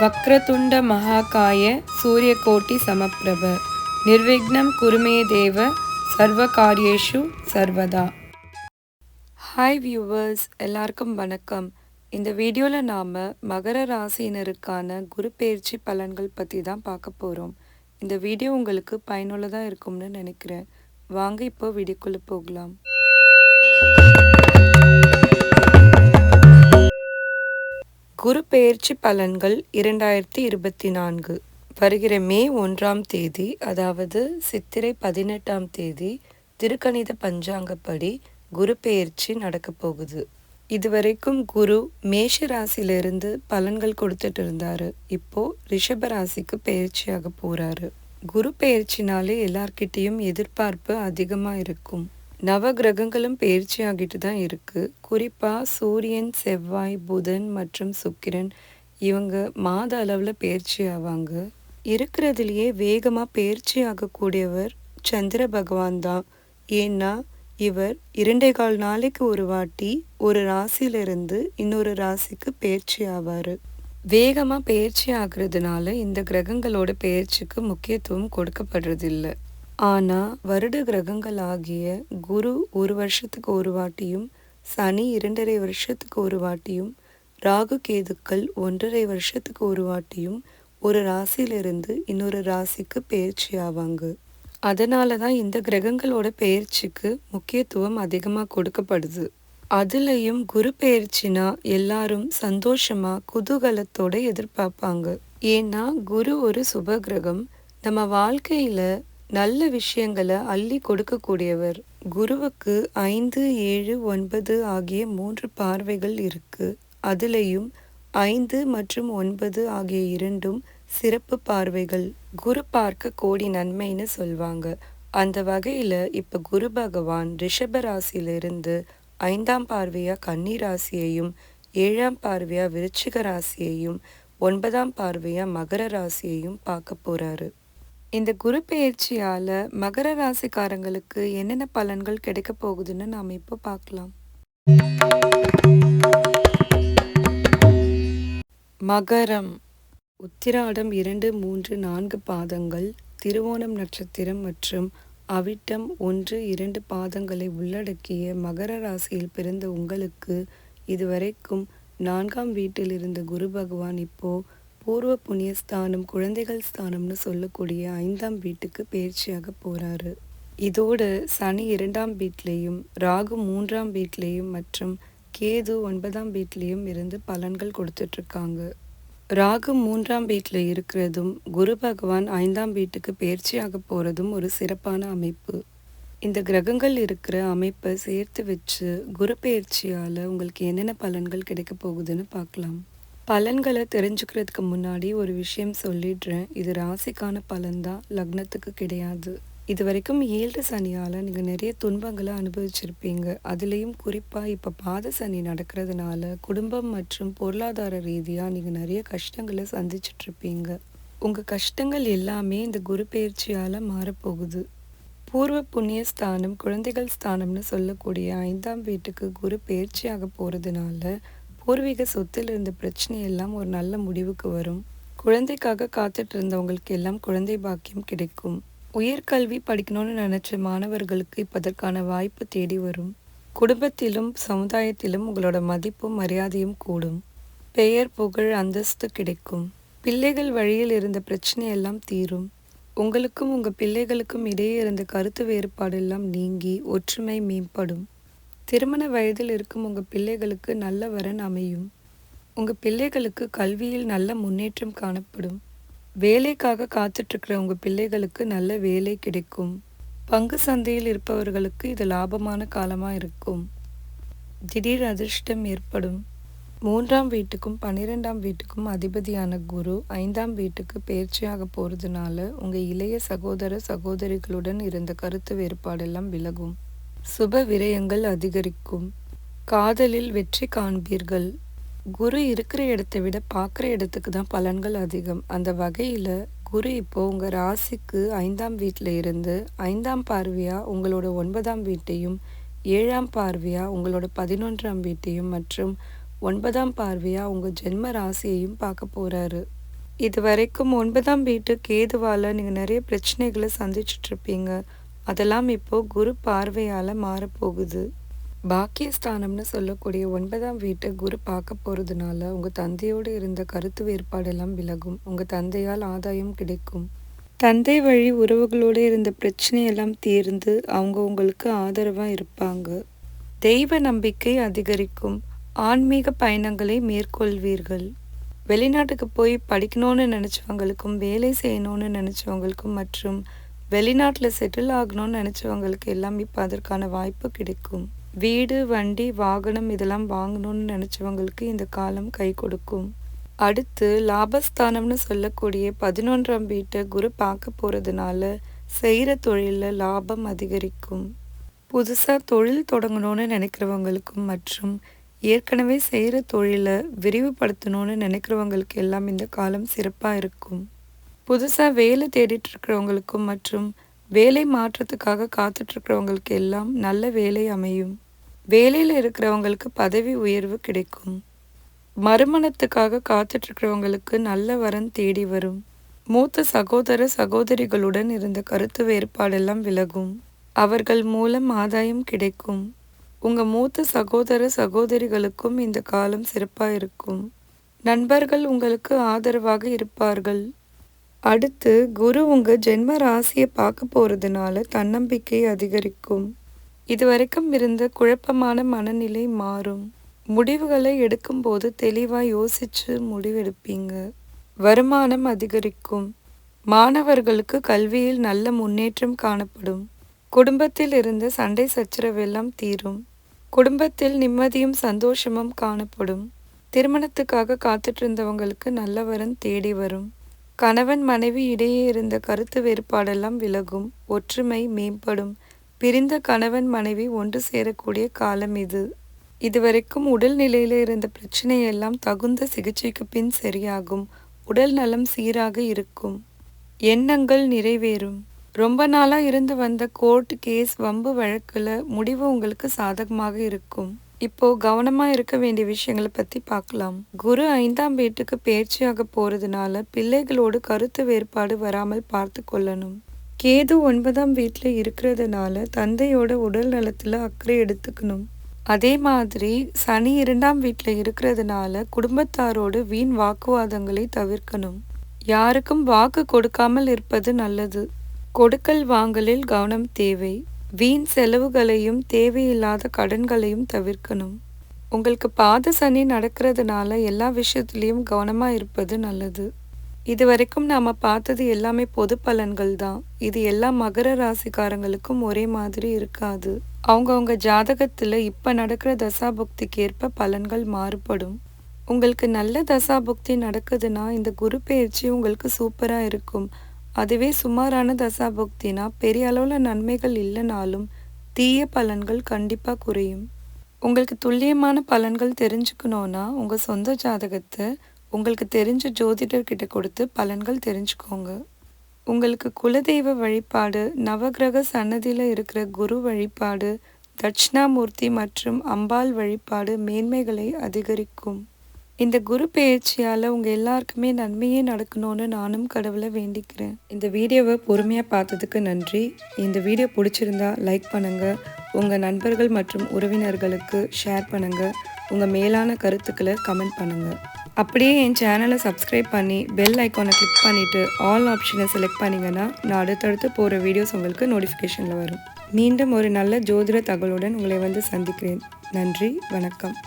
வக்ரதுண்ட மகாகாய சூரியகோட்டி சமப்பிரப நிர்விக்னம் குருமே தேவ சர்வ காரியேஷு சர்வதா. ஹாய் வியூவர்ஸ், எல்லாருக்கும் வணக்கம். இந்த வீடியோவில் நாம் மகர ராசியினருக்கான குரு பெயர்ச்சி பலன்கள் பற்றி தான் பார்க்க போகிறோம். இந்த வீடியோ உங்களுக்கு பயனுள்ளதாக இருக்கும்னு நினைக்கிறேன். வாங்க இப்போ வீடியோக்குள்ளே போகலாம். குரு பெயர்ச்சி பலன்கள் 2024 வருகிற மே 1ஆம் தேதி, அதாவது சித்திரை 18ஆம் தேதி திருக்கணித பஞ்சாங்கப்படி குரு பெயர்ச்சி நடக்க போகுது. இதுவரைக்கும் குரு மேஷ ராசியிலிருந்து பலன்கள் கொடுத்துட்டு இருந்தாரு. இப்போ ரிஷப ராசிக்கு பெயர்ச்சியாக போறாரு. குரு பெயர்ச்சினாலே எல்லார்கிட்டையும் எதிர்பார்ப்பு அதிகமாக இருக்கும். நவ கிரகங்களும் பெயர்ச்சி ஆகிட்டு தான் இருக்கு. குறிப்பாக சூரியன், செவ்வாய், புதன் மற்றும் சுக்கிரன் இவங்க மாத அளவில் பெயர்ச்சி ஆவாங்க. இருக்கிறதுலையே வேகமாக பெயர்ச்சி ஆகக்கூடியவர் சந்திர பகவான் தான். ஏன்னா இவர் 2.25 நாளைக்கு ஒரு வாட்டி ஒரு ராசியிலிருந்து இன்னொரு ராசிக்கு பெயர்ச்சி ஆவார். வேகமாக பெயர்ச்சி ஆகிறதுனால இந்த கிரகங்களோட பெயர்ச்சிக்கு முக்கியத்துவம் கொடுக்கப்படுறதில்லை. ஆனால் வருட கிரகங்கள் ஆகிய குரு 1 வருஷத்துக்கு ஒரு வாட்டியும், சனி 2.5 வருஷத்துக்கு ஒரு வாட்டியும், ராகு கேதுக்கள் 1.5 வருஷத்துக்கு ஒரு வாட்டியும் ஒரு ராசியிலிருந்து இன்னொரு ராசிக்கு பெயர்ச்சி ஆவாங்க. அதனால தான் இந்த கிரகங்களோட பெயர்ச்சிக்கு முக்கியத்துவம் அதிகமாக கொடுக்கப்படுது. அதுலேயும் குரு பெயர்ச்சினா எல்லாரும் சந்தோஷமாக குதூகலத்தோட எதிர்பார்ப்பாங்க. ஏன்னா குரு ஒரு சுப கிரகம். நம்ம வாழ்க்கையில் நல்ல விஷயங்களை அள்ளி கொடுக்கக்கூடியவர். குருவுக்கு 5, 7, 9 ஆகிய 3 பார்வைகள் இருக்கு. அதுலேயும் 5 மற்றும் 9 ஆகிய 2ம் சிறப்பு பார்வைகள். குரு பார்க்க கோடி நன்மைன்னு சொல்வாங்க. அந்த வகையில் இப்போ குரு பகவான் ரிஷப ராசியிலிருந்து 5ஆம் பார்வையாக கன்னி ராசியையும், 7ஆம் பார்வையாக விருச்சிக ராசியையும், 9ஆம் பார்வையாக மகர ராசியையும் பார்க்க போறாரு. இந்த குரு பெயர்ச்சியால் மகர ராசிக்காரங்களுக்கு என்னென்ன பலன்கள் கிடைக்க போகுதுன்னு நாம் இப்போ பார்க்கலாம். மகரம். உத்திராடம் 2, 3, 4 பாதங்கள், திருவோணம் நட்சத்திரம் மற்றும் அவிட்டம் 1, 2 பாதங்களை உள்ளடக்கிய மகர ராசியில் பிறந்த உங்களுக்கு இதுவரைக்கும் 4ஆம் வீட்டில் இருந்த குரு பகவான் இப்போ பூர்வ புண்ணியஸ்தானம், குழந்தைகள் ஸ்தானம்னு சொல்லக்கூடிய 5ஆம் வீட்டுக்கு பெயர்ச்சியாக போகிறாரு. இதோடு சனி 2ஆம் வீட்லேயும், ராகு 3ஆம் வீட்லேயும் மற்றும் கேது 9ஆம் வீட்லேயும் இருந்து பலன்கள் கொடுத்துட்ருக்காங்க. ராகு 3ஆம் வீட்டில் இருக்கிறதும் குரு பகவான் 5ஆம் வீட்டுக்கு பெயர்ச்சியாக போகிறதும் ஒரு சிறப்பான அமைப்பு. இந்த கிரகங்கள் இருக்கிற அமைப்பை சேர்த்து வச்சு குரு பெயர்ச்சியால் உங்களுக்கு என்னென்ன பலன்கள் கிடைக்க போகுதுன்னு பார்க்கலாம். பலன்களை தெரிஞ்சுக்கிறதுக்கு முன்னாடி ஒரு விஷயம் சொல்லிடுறேன். இது ராசிக்கான பலன்தான், லக்னத்துக்கு கிடையாது. இது வரைக்கும் 7 சனியால் நீங்கள் நிறைய துன்பங்களை அனுபவிச்சிருப்பீங்க. அதுலேயும் குறிப்பாக இப்போ பாத சனி நடக்கிறதுனால குடும்பம் மற்றும் பொருளாதார ரீதியாக நீங்கள் நிறைய கஷ்டங்களை சந்திச்சிட்ருப்பீங்க. உங்கள் கஷ்டங்கள் எல்லாமே இந்த குரு பெயர்ச்சியால் மாறப்போகுது. பூர்வ புண்ணிய ஸ்தானம், குழந்தைகள் ஸ்தானம்னு சொல்லக்கூடிய 5ஆம் வீட்டுக்கு குரு பெயர்ச்சியாக போகிறதுனால பூர்வீக சொத்தில் இருந்த பிரச்சனை எல்லாம் ஒரு நல்ல முடிவுக்கு வரும். குழந்தைக்காக காத்துட்டு இருந்தவங்களுக்கு எல்லாம் குழந்தை பாக்கியம் கிடைக்கும். உயர்கல்வி படிக்கணும்னு நினச்ச மாணவர்களுக்கு இப்பதற்கான வாய்ப்பு தேடி வரும். குடும்பத்திலும் சமுதாயத்திலும் உங்களோட மதிப்பும் மரியாதையும் கூடும். பெயர், புகழ், அந்தஸ்து கிடைக்கும். பிள்ளைகள் வழியில் இருந்த பிரச்சனை எல்லாம் தீரும். உங்களுக்கும் உங்கள் பிள்ளைகளுக்கும் இடையே இருந்த கருத்து வேறுபாடு எல்லாம் நீங்கி ஒற்றுமை மேம்படும். திருமண வயதில் இருக்கும் உங்கள் பிள்ளைகளுக்கு நல்ல வரன் அமையும். உங்கள் பிள்ளைகளுக்கு கல்வியில் நல்ல முன்னேற்றம் காணப்படும். வேலைக்காக காத்துட்ருக்கிற உங்கள் பிள்ளைகளுக்கு நல்ல வேலை கிடைக்கும். பங்கு சந்தையில் இருப்பவர்களுக்கு இது லாபமான காலமாக இருக்கும். திடீர் அதிர்ஷ்டம் ஏற்படும். 3ஆம் வீட்டுக்கும் 12ஆம் வீட்டுக்கும் அதிபதியான குரு 5ஆம் வீட்டுக்கு பெயர்ச்சியாக போகிறதுனால உங்கள் இளைய சகோதர சகோதரிகளுடன் இருந்த கருத்து வேறுபாடெல்லாம் விலகும். சுப விரயங்கள் அதிகரிக்கும். காதலில் வெற்றி காண்பீர்கள். குரு இருக்கிற இடத்தை விட பார்க்குற இடத்துக்கு தான் பலன்கள் அதிகம். அந்த வகையில் குரு இப்போ உங்கள் ராசிக்கு 5ஆம் வீட்டில் இருந்து 5ஆம் பார்வையாக உங்களோட 9ஆம் வீட்டையும், 7ஆம் பார்வையாக உங்களோட 11ஆம் வீட்டையும் மற்றும் 9ஆம் பார்வையாக உங்கள் ஜென்ம ராசியையும் பார்க்க போகிறாரு. இதுவரைக்கும் 9ஆம் வீட்டு கேதுவால நீங்க நிறைய பிரச்சனைகள சந்திச்சுட்ருப்பீங்க. அதெல்லாம் இப்போ குரு பார்வையால மாறப்போகுது. பாக்கியஸ்தானம்னு சொல்லக்கூடிய 9ஆம் வீட்ட குரு பார்க்க போறதுனால, உங்க தந்தையோடு இருந்த கருத்து வேறுபாடெல்லாம் விலகும். உங்க தந்தையால் ஆதாயம் கிடைக்கும். தந்தை வழி உறவுகளோடு இருந்த பிரச்சனையெல்லாம் தீர்ந்து, அவங்க உங்களுக்கு ஆதரவா இருப்பாங்க. தெய்வ நம்பிக்கை அதிகரிக்கும். ஆன்மீக பயணங்களை மேற்கொள்வீர்கள். வெளிநாட்டுக்கு போய் படிக்கணும்னு நினச்சவங்களுக்கும், வேலை செய்யணும்னு நினச்சவங்களுக்கும் மற்றும் வெளிநாட்டில் செட்டில் ஆகணும்னு நினச்சவங்களுக்கு எல்லாம் இப்போ அதற்கான வாய்ப்பு கிடைக்கும். வீடு, வண்டி, வாகனம் இதெல்லாம் வாங்கணும்னு நினச்சவங்களுக்கு இந்த காலம் கை கொடுக்கும். அடுத்து லாபஸ்தானம்னு சொல்லக்கூடிய 11ஆம் வீட்டை குரு பார்க்க போகிறதுனால செய்கிற தொழிலில் லாபம் அதிகரிக்கும். புதுசாக தொழில் தொடங்கணும்னு நினைக்கிறவங்களுக்கும் மற்றும் ஏற்கனவே செய்கிற தொழிலை விரிவுபடுத்தணும்னு நினைக்கிறவங்களுக்கு எல்லாம் இந்த காலம் சிறப்பாக இருக்கும். புதுசாக வேலை தேடிட்டு இருக்கிறவங்களுக்கும் மற்றும் வேலை மாற்றத்துக்காக காத்துட்ருக்கிறவங்களுக்கு எல்லாம் நல்ல வேலை அமையும். வேலையில் இருக்கிறவங்களுக்கு பதவி உயர்வு கிடைக்கும். மறுமணத்துக்காக காத்துட்ருக்கிறவங்களுக்கு நல்ல வரன் தேடி வரும். மூத்த சகோதர சகோதரிகளுடன் இருந்த கருத்து வேறுபாடெல்லாம் விலகும். அவர்கள் மூலம் ஆதாயம் கிடைக்கும். உங்கள் மூத்த சகோதர சகோதரிகளுக்கும் இந்த காலம் சிறப்பாக இருக்கும். நண்பர்கள் உங்களுக்கு ஆதரவாக இருப்பார்கள். அடுத்து குரு உங்கள் ஜென்ம ராசியை பார்க்க போகிறதுனால தன்னம்பிக்கை அதிகரிக்கும். இதுவரைக்கும் இருந்த குழப்பமான மனநிலை மாறும். முடிவுகளை எடுக்கும்போது தெளிவாக யோசித்து முடிவெடுப்பீங்க. வருமானம் அதிகரிக்கும். மாணவர்களுக்கு கல்வியில் நல்ல முன்னேற்றம் காணப்படும். குடும்பத்தில் இருந்த சண்டை சச்சரவெல்லாம் தீரும். குடும்பத்தில் நிம்மதியும் சந்தோஷமும் காணப்படும். திருமணத்துக்காக காத்துட்டு இருந்தவங்களுக்கு நல்ல வரன் தேடி வரும். கணவன் மனைவி இடையே இருந்த கருத்து வேறுபாடெல்லாம் விலகும். ஒற்றுமை மேம்படும். பிரிந்த கணவன் மனைவி ஒன்று சேரக்கூடிய காலம் இது. இதுவரைக்கும் உடல் நிலையில் இருந்த பிரச்சனையெல்லாம் தகுந்த சிகிச்சைக்கு பின் சரியாகும். உடல் நலம் சீராக இருக்கும். எண்ணங்கள் நிறைவேறும். ரொம்ப நாளாக இருந்து வந்த கோர்ட் கேஸ் வம்பு வழக்கில் முடிவு உங்களுக்கு சாதகமாக இருக்கும். இப்போ கவனமாக இருக்க வேண்டிய விஷயங்களை பற்றி பார்க்கலாம். குரு 5ஆம் வீட்டுக்கு பயிற்சியாக போகிறதுனால பிள்ளைகளோடு கருத்து வேறுபாடு வராமல் பார்த்து கொள்ளணும். கேது 9ஆம் வீட்டில் இருக்கிறதுனால தந்தையோட உடல் நலத்தில் அக்கறை எடுத்துக்கணும். அதே மாதிரி சனி 2ஆம் வீட்டில் இருக்கிறதுனால குடும்பத்தாரோடு வீண் வாக்குவாதங்களை தவிர்க்கணும். யாருக்கும் வாக்கு கொடுக்காமல் இருப்பது நல்லது. கொடுக்கல் வாங்கலில் கவனம் தேவை. வீண் செலவுகளையும் தேவையில்லாத கடன்களையும் தவிர்க்கணும். உங்களுக்கு பாத சனி நடக்கிறதுனால எல்லா விஷயத்துலேயும் கவனமாக இருப்பது நல்லது. இது வரைக்கும் நாம் பார்த்தது எல்லாமே பொது பலன்கள் தான். இது எல்லா மகர ராசிக்காரங்களுக்கும் ஒரே மாதிரி இருக்காது. அவங்கவுங்க ஜாதகத்தில் இப்போ நடக்கிற தசாபுக்திக்கு ஏற்ப பலன்கள் மாறுபடும். உங்களுக்கு நல்ல தசாபுக்தி நடக்குதுன்னா இந்த குரு பயிற்சி உங்களுக்கு சூப்பராக இருக்கும். அதுவே சுமாரான தசாபுக்தினா பெரிய அளவில் நன்மைகள் இல்லைனாலும் தீய பலன்கள் கண்டிப்பாக குறையும். உங்களுக்கு துல்லியமான பலன்கள் தெரிஞ்சுக்கணுன்னா உங்கள் சொந்த ஜாதகத்தை உங்களுக்கு தெரிஞ்ச ஜோதிடர்கிட்ட கொடுத்து பலன்கள் தெரிஞ்சுக்கோங்க. உங்களுக்கு குலதெய்வ வழிபாடு, நவகிரக சன்னதியில் இருக்கிற குரு வழிபாடு, தட்சிணாமூர்த்தி மற்றும் அம்பாள் வழிபாடு மேன்மைகளை அதிகரிக்கும். இந்த குரு பெயர்ச்சியால் உங்கள் எல்லாருக்குமே நன்மையே நடக்கணும்னு நானும் கடவுளை வேண்டிக்கிறேன். இந்த வீடியோவை பொறுமையாக பார்த்ததுக்கு நன்றி. இந்த வீடியோ பிடிச்சிருந்தா லைக் பண்ணுங்கள். உங்கள் நண்பர்கள் மற்றும் உறவினர்களுக்கு ஷேர் பண்ணுங்கள். உங்கள் மேலான கருத்துக்களை கமெண்ட் பண்ணுங்கள். அப்படியே என் சேனலை சப்ஸ்கிரைப் பண்ணி பெல் ஐக்கானை கிளிக் பண்ணிவிட்டு ஆல் ஆப்ஷனை செலக்ட் பண்ணிங்கன்னா நான் அடுத்தடுத்து போகிற வீடியோஸ் உங்களுக்கு நோட்டிஃபிகேஷனில் வரும். மீண்டும் ஒரு நல்ல ஜோதிட தகவலுடன் உங்களை வந்து சந்திக்கிறேன். நன்றி, வணக்கம்.